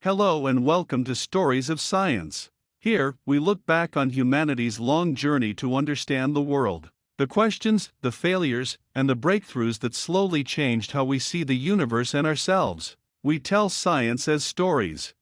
Hello and welcome to Stories of Science. Here, we look back on humanity's long journey to understand the world. The questions, the failures, and the breakthroughs that slowly changed how we see the universe and ourselves. We tell science as stories.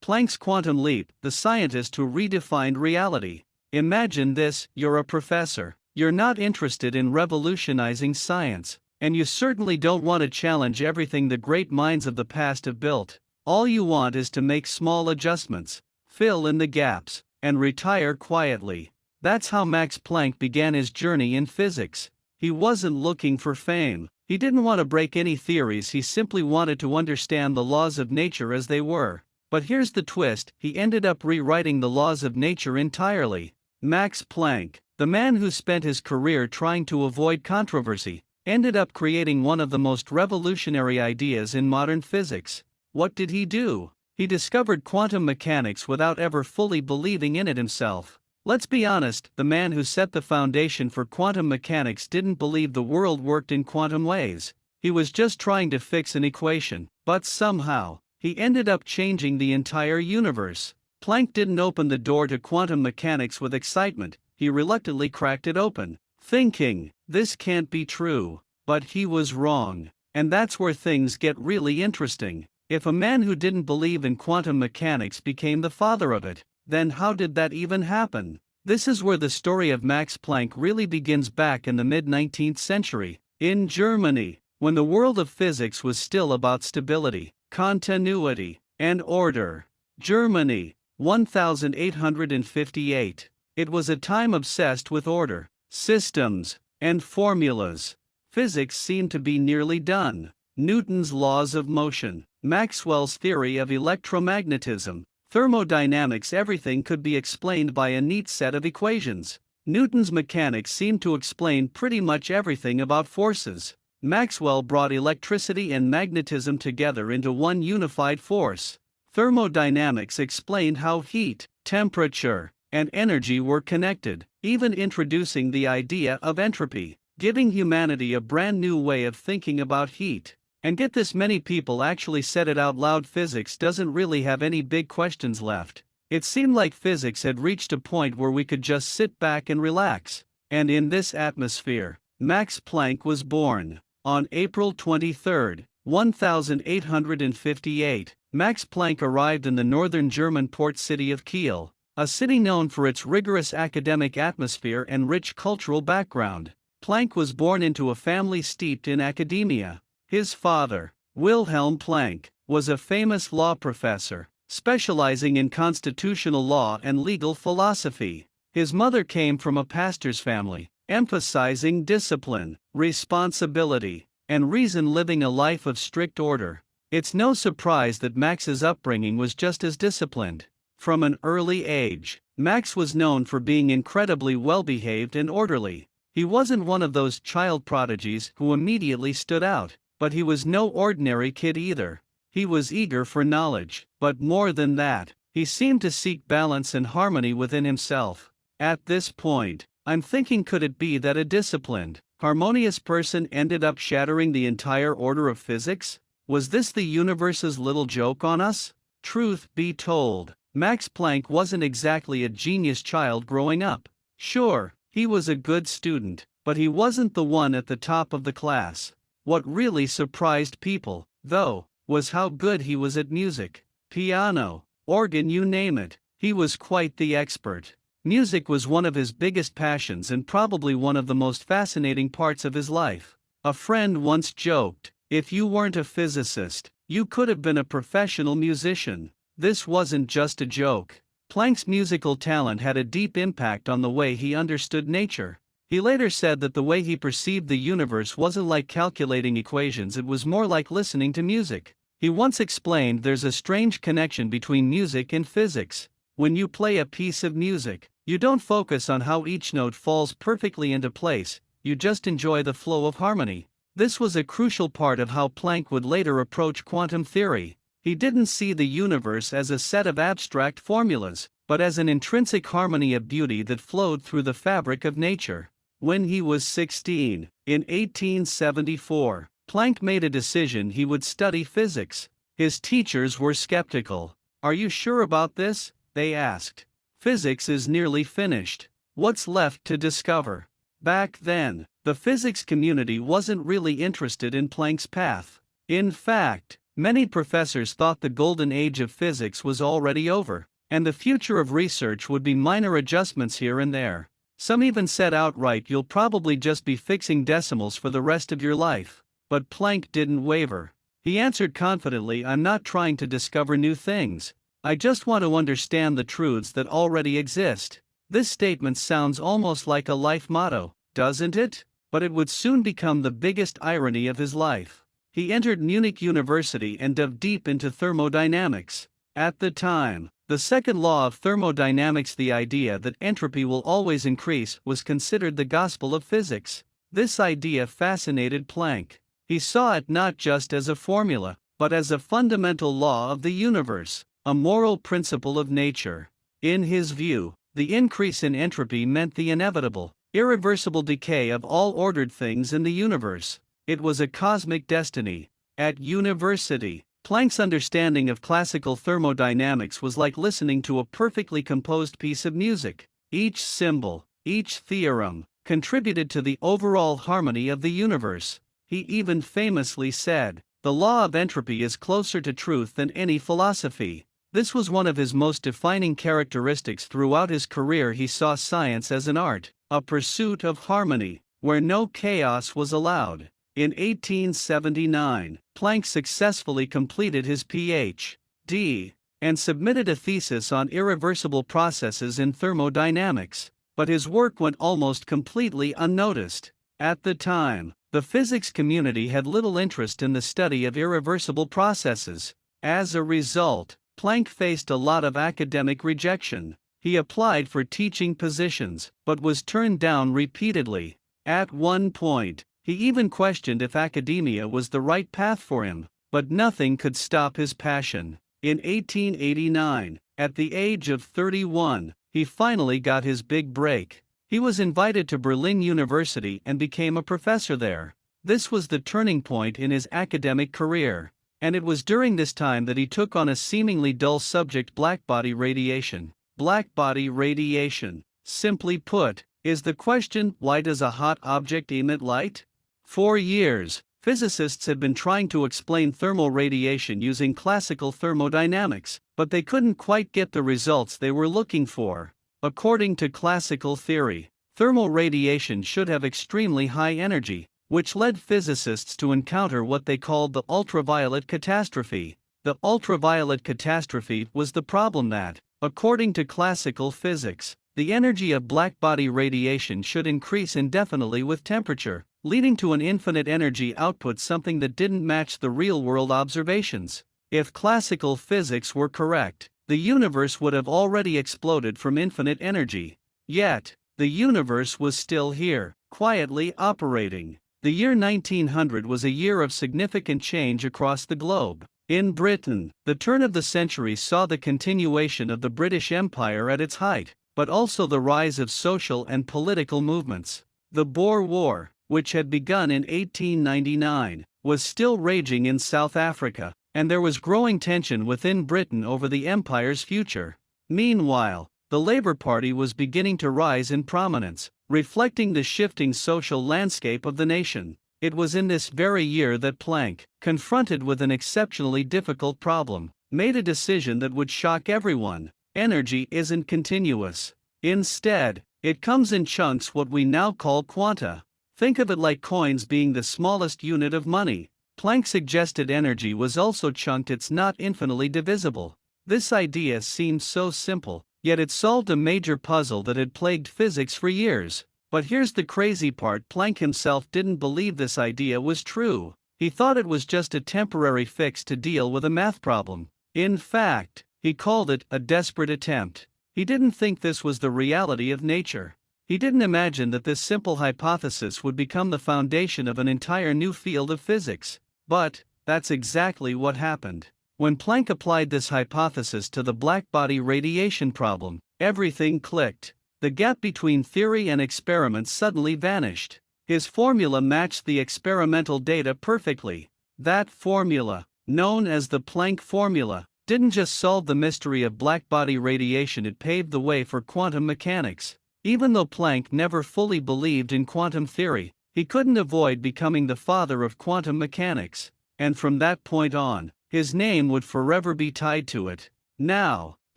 Planck's quantum leap, the scientist who redefined reality. Imagine this: you're a professor. You're not interested in revolutionizing science, and you certainly don't want to challenge everything the great minds of the past have built. All you want is to make small adjustments, fill in the gaps, and retire quietly. That's how Max Planck began his journey in physics. He wasn't looking for fame. He didn't want to break any theories, he simply wanted to understand the laws of nature as they were. But here's the twist: he ended up rewriting the laws of nature entirely. Max Planck, the man who spent his career trying to avoid controversy, ended up creating one of the most revolutionary ideas in modern physics. What did he do? He discovered quantum mechanics without ever fully believing in it himself. Let's be honest, the man who set the foundation for quantum mechanics didn't believe the world worked in quantum ways. He was just trying to fix an equation, but somehow, he ended up changing the entire universe. Planck didn't open the door to quantum mechanics with excitement, he reluctantly cracked it open, thinking, this can't be true. But he was wrong. And that's where things get really interesting. If a man who didn't believe in quantum mechanics became the father of it, then how did that even happen? This is where the story of Max Planck really begins, back in the mid-19th century, in Germany, when the world of physics was still about stability, continuity, and order. Germany, 1858. It was a time obsessed with order, systems, and formulas. Physics seemed to be nearly done. Newton's laws of motion, Maxwell's theory of electromagnetism, thermodynamics, everything could be explained by a neat set of equations. Newton's mechanics seemed to explain pretty much everything about forces. Maxwell brought electricity and magnetism together into one unified force. Thermodynamics explained how heat, temperature, and energy were connected, even introducing the idea of entropy, giving humanity a brand new way of thinking about heat. And get this, many people actually said it out loud: physics doesn't really have any big questions left. It seemed like physics had reached a point where we could just sit back and relax. And in this atmosphere, Max Planck was born. On April 23, 1858, Max Planck arrived in the northern German port city of Kiel, a city known for its rigorous academic atmosphere and rich cultural background. Planck was born into a family steeped in academia. His father, Wilhelm Planck, was a famous law professor, specializing in constitutional law and legal philosophy. His mother came from a pastor's family, emphasizing discipline, responsibility, and reason, living a life of strict order. It's no surprise that Max's upbringing was just as disciplined. From an early age, Max was known for being incredibly well-behaved and orderly. He wasn't one of those child prodigies who immediately stood out, but he was no ordinary kid either. He was eager for knowledge, but more than that, he seemed to seek balance and harmony within himself. At this point, I'm thinking, could it be that a disciplined, harmonious person ended up shattering the entire order of physics? Was this the universe's little joke on us? Truth be told, Max Planck wasn't exactly a genius child growing up. Sure, he was a good student, but he wasn't the one at the top of the class. What really surprised people, though, was how good he was at music. Piano, organ, you name it, he was quite the expert. Music was one of his biggest passions and probably one of the most fascinating parts of his life. A friend once joked, if you weren't a physicist, you could have been a professional musician. This wasn't just a joke. Planck's musical talent had a deep impact on the way he understood nature. He later said that the way he perceived the universe wasn't like calculating equations, it was more like listening to music. He once explained, there's a strange connection between music and physics. When you play a piece of music, you don't focus on how each note falls perfectly into place, you just enjoy the flow of harmony. This was a crucial part of how Planck would later approach quantum theory. He didn't see the universe as a set of abstract formulas, but as an intrinsic harmony of beauty that flowed through the fabric of nature. When he was 16, in 1874, Planck made a decision: he would study physics. His teachers were skeptical. "Are you sure about this?" they asked. "Physics is nearly finished. What's left to discover?" Back then, the physics community wasn't really interested in Planck's path. In fact, many professors thought the golden age of physics was already over, and the future of research would be minor adjustments here and there. Some even said outright, "You'll probably just be fixing decimals for the rest of your life." But Planck didn't waver. He answered confidently, "I'm not trying to discover new things. I just want to understand the truths that already exist." This statement sounds almost like a life motto, doesn't it? But it would soon become the biggest irony of his life. He entered Munich University and dove deep into thermodynamics. At the time, the second law of thermodynamics, the idea that entropy will always increase, was considered the gospel of physics. This idea fascinated Planck. He saw it not just as a formula, but as a fundamental law of the universe, a moral principle of nature. In his view, the increase in entropy meant the inevitable, irreversible decay of all ordered things in the universe. It was a cosmic destiny. At university, Planck's understanding of classical thermodynamics was like listening to a perfectly composed piece of music. Each symbol, each theorem, contributed to the overall harmony of the universe. He even famously said, "The law of entropy is closer to truth than any philosophy." This was one of his most defining characteristics throughout his career. He saw science as an art, a pursuit of harmony, where no chaos was allowed. In 1879, Planck successfully completed his Ph.D. and submitted a thesis on irreversible processes in thermodynamics, but his work went almost completely unnoticed. At the time, the physics community had little interest in the study of irreversible processes. As a result, Planck faced a lot of academic rejection. He applied for teaching positions, but was turned down repeatedly. At one point, he even questioned if academia was the right path for him, but nothing could stop his passion. In 1889, at the age of 31, he finally got his big break. He was invited to Berlin University and became a professor there. This was the turning point in his academic career. And it was during this time that he took on a seemingly dull subject, blackbody radiation. Blackbody radiation, simply put, is the question, why does a hot object emit light? For years, physicists had been trying to explain thermal radiation using classical thermodynamics, but they couldn't quite get the results they were looking for. According to classical theory, thermal radiation should have extremely high energy, which led physicists to encounter what they called the ultraviolet catastrophe. The ultraviolet catastrophe was the problem that, according to classical physics, the energy of blackbody radiation should increase indefinitely with temperature, leading to an infinite energy output, something that didn't match the real-world observations. If classical physics were correct, the universe would have already exploded from infinite energy. Yet, the universe was still here, quietly operating. The year 1900 was a year of significant change across the globe. In Britain, the turn of the century saw the continuation of the British Empire at its height, but also the rise of social and political movements. The Boer War, which had begun in 1899, was still raging in South Africa, and there was growing tension within Britain over the empire's future. Meanwhile, the Labour Party was beginning to rise in prominence, reflecting the shifting social landscape of the nation. It was in this very year that Planck, confronted with an exceptionally difficult problem, made a decision that would shock everyone. Energy isn't continuous. Instead, it comes in chunks, what we now call quanta. Think of it like coins being the smallest unit of money. Planck suggested energy was also chunked, it's not infinitely divisible. This idea seemed so simple, yet it solved a major puzzle that had plagued physics for years. But here's the crazy part, Planck himself didn't believe this idea was true. He thought it was just a temporary fix to deal with a math problem. In fact, he called it a desperate attempt. He didn't think this was the reality of nature. He didn't imagine that this simple hypothesis would become the foundation of an entire new field of physics. But that's exactly what happened. When Planck applied this hypothesis to the blackbody radiation problem, everything clicked. The gap between theory and experiment suddenly vanished. His formula matched the experimental data perfectly. That formula, known as the Planck formula, didn't just solve the mystery of blackbody radiation, it paved the way for quantum mechanics. Even though Planck never fully believed in quantum theory, he couldn't avoid becoming the father of quantum mechanics, and from that point on, his name would forever be tied to it. Now,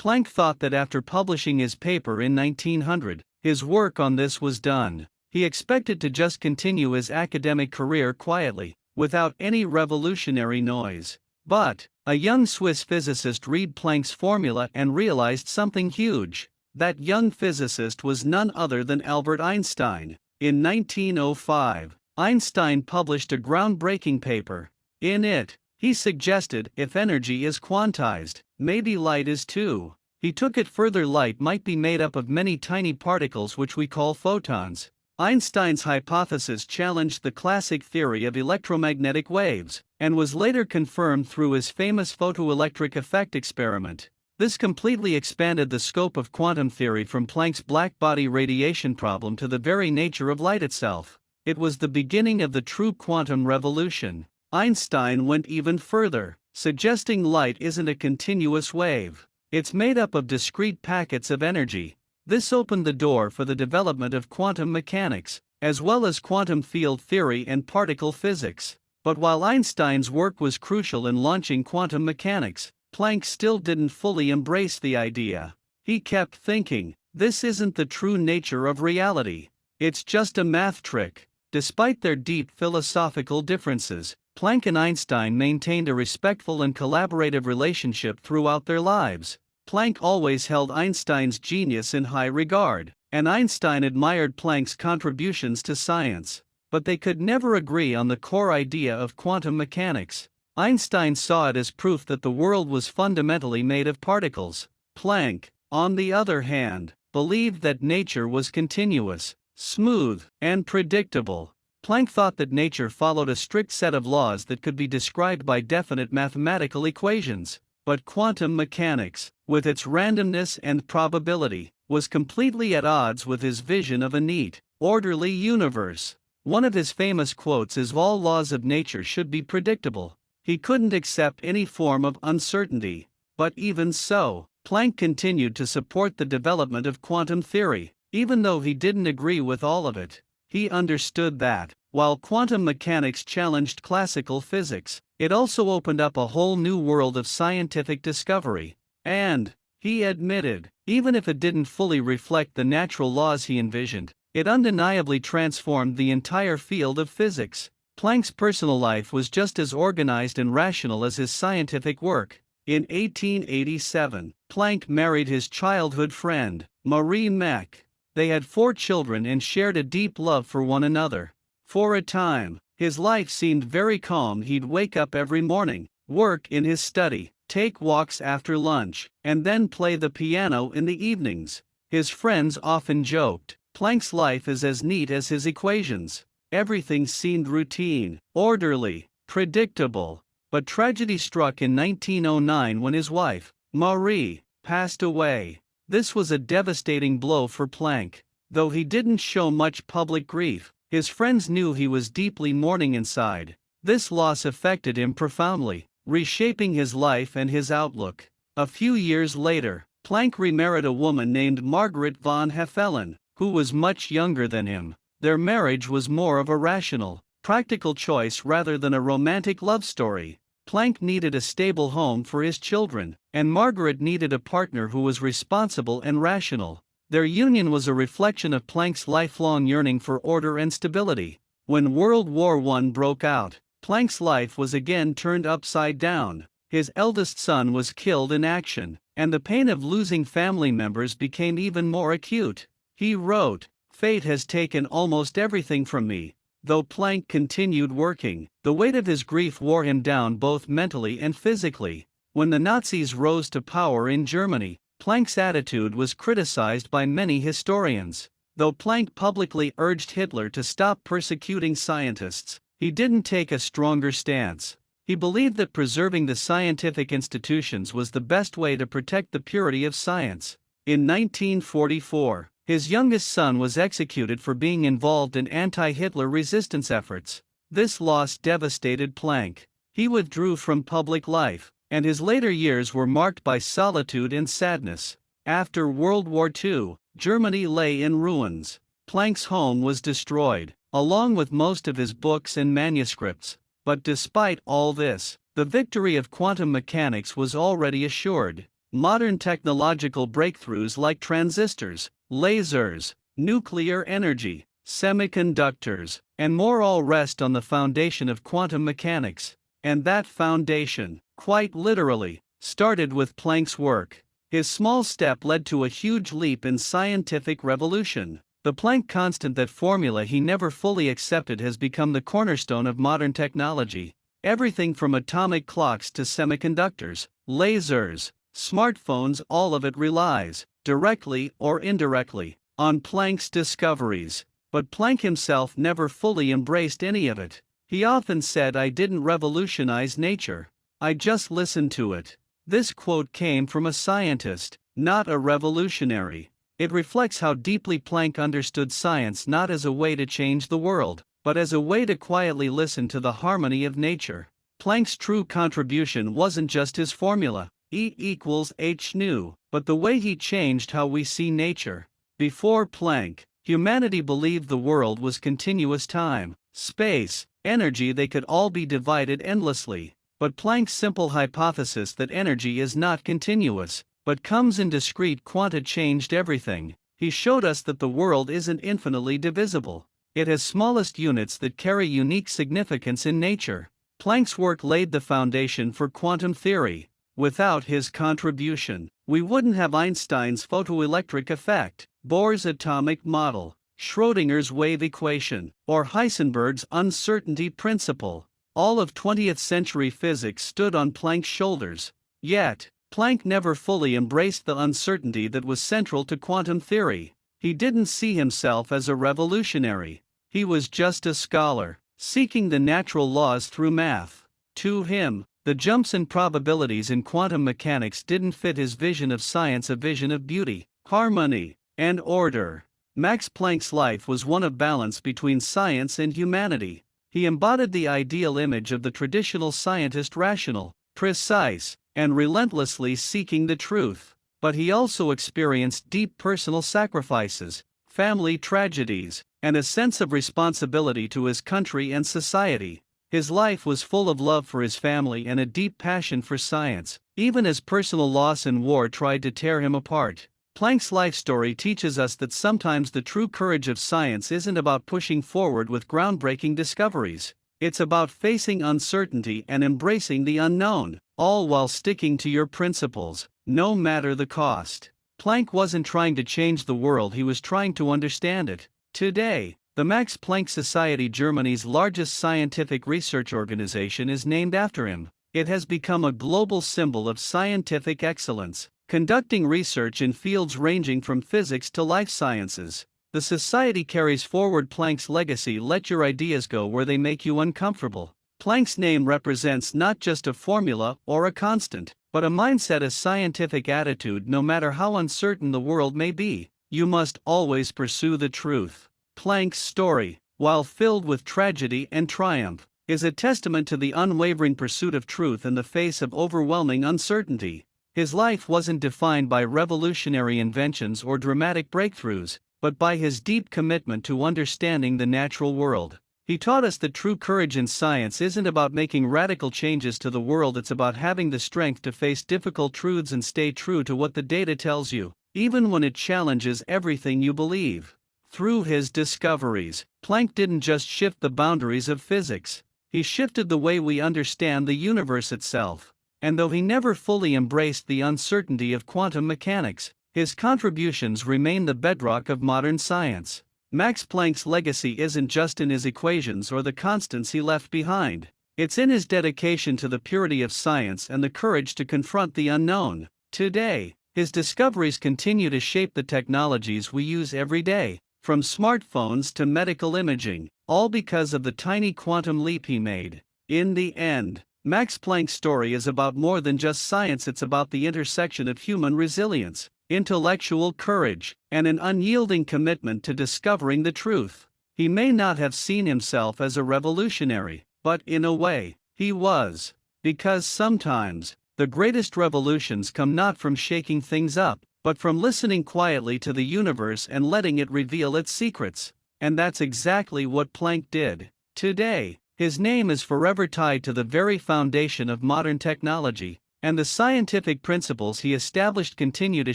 Planck thought that after publishing his paper in 1900, his work on this was done. He expected to just continue his academic career quietly, without any revolutionary noise. But a young Swiss physicist read Planck's formula and realized something huge. That young physicist was none other than Albert Einstein. In 1905, Einstein published a groundbreaking paper. In it, he suggested if energy is quantized, maybe light is too. He took it further: light might be made up of many tiny particles which we call photons. Einstein's hypothesis challenged the classic theory of electromagnetic waves, and was later confirmed through his famous photoelectric effect experiment. This completely expanded the scope of quantum theory from Planck's blackbody radiation problem to the very nature of light itself. It was the beginning of the true quantum revolution. Einstein went even further, suggesting light isn't a continuous wave. It's made up of discrete packets of energy. This opened the door for the development of quantum mechanics, as well as quantum field theory and particle physics. But while Einstein's work was crucial in launching quantum mechanics, Planck still didn't fully embrace the idea. He kept thinking, this isn't the true nature of reality. It's just a math trick. Despite their deep philosophical differences, Planck and Einstein maintained a respectful and collaborative relationship throughout their lives. Planck always held Einstein's genius in high regard, and Einstein admired Planck's contributions to science. But they could never agree on the core idea of quantum mechanics. Einstein saw it as proof that the world was fundamentally made of particles. Planck, on the other hand, believed that nature was continuous, smooth, and predictable. Planck thought that nature followed a strict set of laws that could be described by definite mathematical equations. But quantum mechanics, with its randomness and probability, was completely at odds with his vision of a neat, orderly universe. One of his famous quotes is, "All laws of nature should be predictable." He couldn't accept any form of uncertainty. But even so, Planck continued to support the development of quantum theory, even though he didn't agree with all of it. He understood that, while quantum mechanics challenged classical physics, it also opened up a whole new world of scientific discovery. And, he admitted, even if it didn't fully reflect the natural laws he envisioned, it undeniably transformed the entire field of physics. Planck's personal life was just as organized and rational as his scientific work. In 1887, Planck married his childhood friend, Marie Mech. They had 4 children and shared a deep love for one another. For a time, his life seemed very calm. He'd wake up every morning, work in his study, take walks after lunch, and then play the piano in the evenings. His friends often joked, "Planck's life is as neat as his equations." Everything seemed routine, orderly, predictable. But tragedy struck in 1909 when his wife, Marie, passed away. This was a devastating blow for Planck. Though he didn't show much public grief, his friends knew he was deeply mourning inside. This loss affected him profoundly, reshaping his life and his outlook. A few years later, Planck remarried a woman named Margaret von Hefelen, who was much younger than him. Their marriage was more of a rational, practical choice rather than a romantic love story. Planck needed a stable home for his children, and Margaret needed a partner who was responsible and rational. Their union was a reflection of Planck's lifelong yearning for order and stability. When World War I broke out, Planck's life was again turned upside down. His eldest son was killed in action, and the pain of losing family members became even more acute. He wrote, "Fate has taken almost everything from me." Though Planck continued working, the weight of his grief wore him down both mentally and physically. When the Nazis rose to power in Germany, Planck's attitude was criticized by many historians. Though Planck publicly urged Hitler to stop persecuting scientists, he didn't take a stronger stance. He believed that preserving the scientific institutions was the best way to protect the purity of science. In 1944, his youngest son was executed for being involved in anti-Hitler resistance efforts. This loss devastated Planck. He withdrew from public life, and his later years were marked by solitude and sadness. After World War II, Germany lay in ruins. Planck's home was destroyed, along with most of his books and manuscripts. But despite all this, the victory of quantum mechanics was already assured. Modern technological breakthroughs like transistors, lasers, nuclear energy, semiconductors, and more all rest on the foundation of quantum mechanics. And that foundation, quite literally, started with Planck's work. His small step led to a huge leap in scientific revolution. The Planck constant, that formula he never fully accepted, has become the cornerstone of modern technology. Everything from atomic clocks to semiconductors, lasers, smartphones, all of it relies, directly or indirectly, on Planck's discoveries. But Planck himself never fully embraced any of it. He often said, "I didn't revolutionize nature. I just listened to it." This quote came from a scientist, not a revolutionary. It reflects how deeply Planck understood science, not as a way to change the world, but as a way to quietly listen to the harmony of nature. Planck's true contribution wasn't just his formula, E equals h nu, but the way he changed how we see nature. Before Planck, humanity believed the world was continuous time, space, energy, they could all be divided endlessly. But Planck's simple hypothesis that energy is not continuous, but comes in discrete quanta, changed everything. He showed us that the world isn't infinitely divisible. It has smallest units that carry unique significance in nature. Planck's work laid the foundation for quantum theory. Without his contribution, we wouldn't have Einstein's photoelectric effect, Bohr's atomic model, Schrödinger's wave equation, or Heisenberg's uncertainty principle. All of 20th century physics stood on Planck's shoulders. Yet, Planck never fully embraced the uncertainty that was central to quantum theory. He didn't see himself as a revolutionary. He was just a scholar, seeking the natural laws through math. To him, the jumps in probabilities in quantum mechanics didn't fit his vision of science, a vision of beauty, harmony, and order. Max Planck's life was one of balance between science and humanity. He embodied the ideal image of the traditional scientist, rational, precise, and relentlessly seeking the truth. But he also experienced deep personal sacrifices, family tragedies, and a sense of responsibility to his country and society. His life was full of love for his family and a deep passion for science, even as personal loss and war tried to tear him apart. Planck's life story teaches us that sometimes the true courage of science isn't about pushing forward with groundbreaking discoveries. It's about facing uncertainty and embracing the unknown, all while sticking to your principles, no matter the cost. Planck wasn't trying to change the world, he was trying to understand it. Today, the Max Planck Society, Germany's largest scientific research organization, is named after him. It has become a global symbol of scientific excellence, conducting research in fields ranging from physics to life sciences. The society carries forward Planck's legacy. Let your ideas go where they make you uncomfortable. Planck's name represents not just a formula or a constant, but a mindset, a scientific attitude. No matter how uncertain the world may be, you must always pursue the truth. Planck's story, while filled with tragedy and triumph, is a testament to the unwavering pursuit of truth in the face of overwhelming uncertainty. His life wasn't defined by revolutionary inventions or dramatic breakthroughs, but by his deep commitment to understanding the natural world. He taught us that true courage in science isn't about making radical changes to the world, it's about having the strength to face difficult truths and stay true to what the data tells you, even when it challenges everything you believe. Through his discoveries, Planck didn't just shift the boundaries of physics, he shifted the way we understand the universe itself. And though he never fully embraced the uncertainty of quantum mechanics, his contributions remain the bedrock of modern science. Max Planck's legacy isn't just in his equations or the constants he left behind. It's in his dedication to the purity of science and the courage to confront the unknown. Today, his discoveries continue to shape the technologies we use every day, from smartphones to medical imaging, all because of the tiny quantum leap he made. In the end, Max Planck's story is about more than just science, it's about the intersection of human resilience, intellectual courage, and an unyielding commitment to discovering the truth. He may not have seen himself as a revolutionary, but in a way, He was. Because sometimes, the greatest revolutions come not from shaking things up, but from listening quietly to the universe and letting it reveal its secrets. And that's exactly what Planck did. Today, his name is forever tied to the very foundation of modern technology, and the scientific principles he established continue to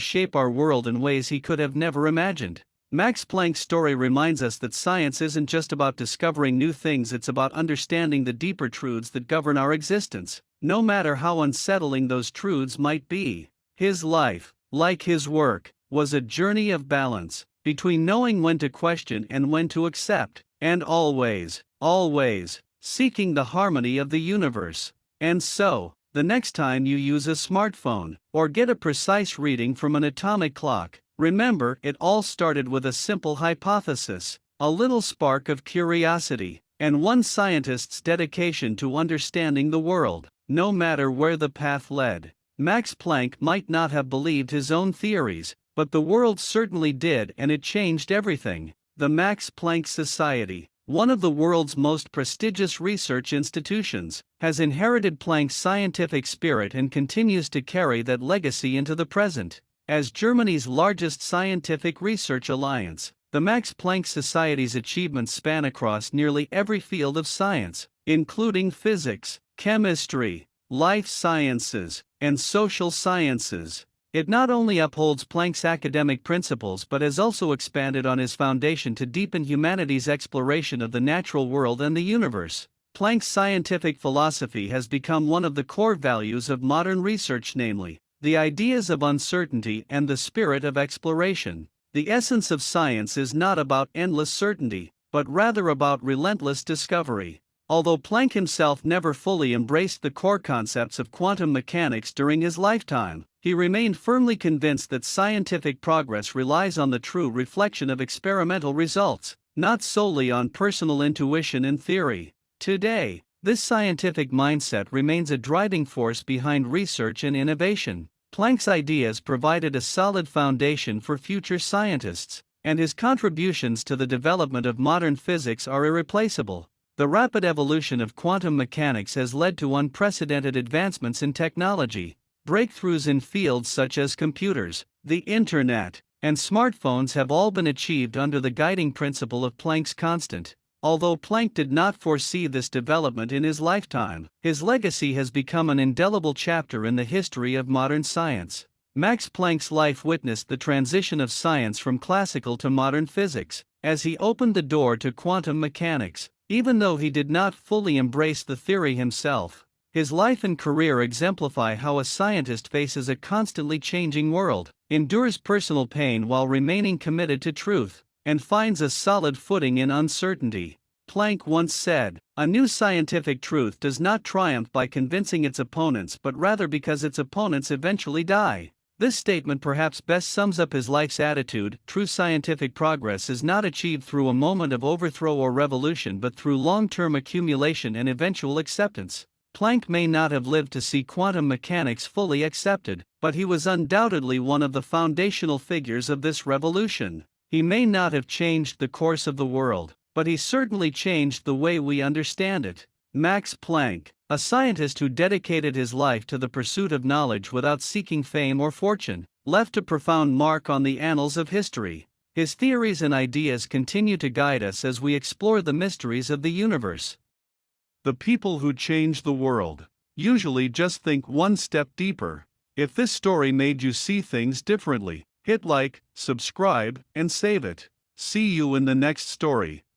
shape our world in ways he could have never imagined. Max Planck's story reminds us that science isn't just about discovering new things, it's about understanding the deeper truths that govern our existence, no matter how unsettling those truths might be. His life, like his work, was a journey of balance, between knowing when to question and when to accept, and always, seeking the harmony of the universe. And so, the next time you use a smartphone, or get a precise reading from an atomic clock, remember, it all started with a simple hypothesis, a little spark of curiosity, and one scientist's dedication to understanding the world, no matter where the path led. Max Planck might not have believed his own theories, but the world certainly did, and it changed everything. The Max Planck Society, one of the world's most prestigious research institutions, has inherited Planck's scientific spirit and continues to carry that legacy into the present. As Germany's largest scientific research alliance, the Max Planck Society's achievements span across nearly every field of science, including physics, chemistry, life sciences, and social sciences. It not only upholds Planck's academic principles but has also expanded on his foundation to deepen humanity's exploration of the natural world and the universe. Planck's scientific philosophy has become one of the core values of modern research, namely, the ideas of uncertainty and the spirit of exploration. The essence of science is not about endless certainty, but rather about relentless discovery. Although Planck himself never fully embraced the core concepts of quantum mechanics during his lifetime, he remained firmly convinced that scientific progress relies on the true reflection of experimental results, not solely on personal intuition and theory. Today, this scientific mindset remains a driving force behind research and innovation. Planck's ideas provided a solid foundation for future scientists, and his contributions to the development of modern physics are irreplaceable. The rapid evolution of quantum mechanics has led to unprecedented advancements in technology. Breakthroughs in fields such as computers, the internet, and smartphones have all been achieved under the guiding principle of Planck's constant. Although Planck did not foresee this development in his lifetime, his legacy has become an indelible chapter in the history of modern science. Max Planck's life witnessed the transition of science from classical to modern physics, as he opened the door to quantum mechanics. Even though he did not fully embrace the theory himself, his life and career exemplify how a scientist faces a constantly changing world, endures personal pain while remaining committed to truth, and finds a solid footing in uncertainty. Planck once said, "A new scientific truth does not triumph by convincing its opponents but rather because its opponents eventually die." This statement perhaps best sums up his life's attitude. True scientific progress is not achieved through a moment of overthrow or revolution but through long-term accumulation and eventual acceptance. Planck may not have lived to see quantum mechanics fully accepted, but he was undoubtedly one of the foundational figures of this revolution. He may not have changed the course of the world, but he certainly changed the way we understand it. Max Planck, a scientist who dedicated his life to the pursuit of knowledge without seeking fame or fortune, left a profound mark on the annals of history. His theories and ideas continue to guide us as we explore the mysteries of the universe. The people who change the world usually just think one step deeper. If this story made you see things differently, hit like, subscribe, and save it. See you in the next story.